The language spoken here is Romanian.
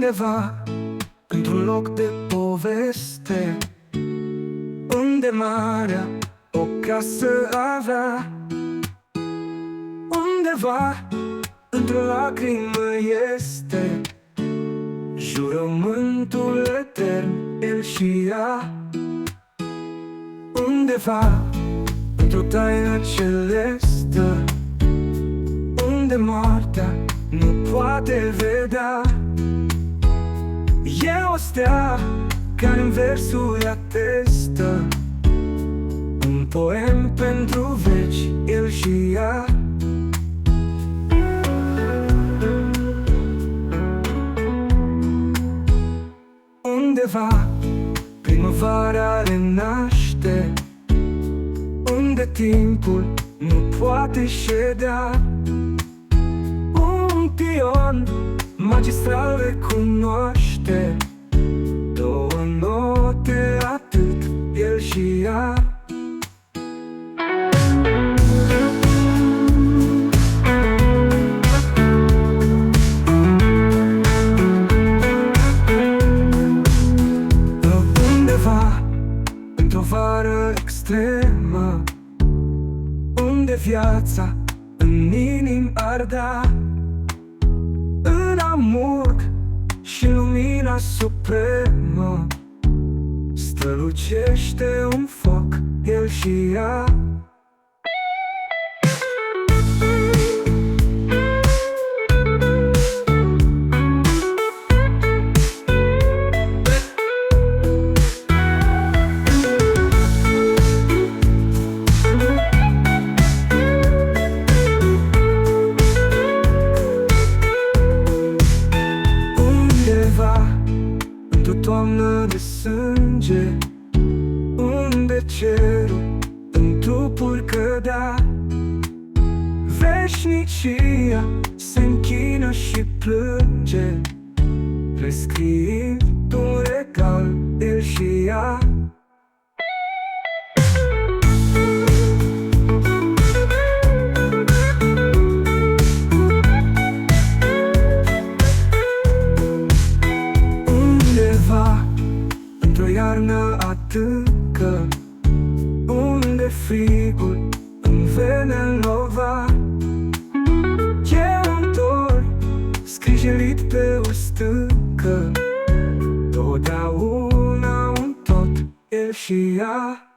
Undeva, într-un loc de poveste, unde marea o casă avea. Undeva, într-o lacrimă este jurământul etern, el și ea. Undeva, într-o taină celestă, unde moartea nu poate vedea. E o stea care în versuri atestă un poem pentru veci, el și ea. Undeva, primăvara renaște, unde timpul nu poate ședea. Un pion magistral recunoaște două note, atât el și ea. Undeva, într-o vară extremă, unde viața în inim ardea, în amurg și lumina supremă strălucește un foc, el și ea. Într-o toamnă de sânge, unde cerul în trupuri cădea, veșnicia se închină și plânge, prescriind un regal, el și ea. Într-o iarnă adâncă, unde frigul în vene înlova, e un dor scrijelit pe o stâncă, totdeauna un tot, el și ea.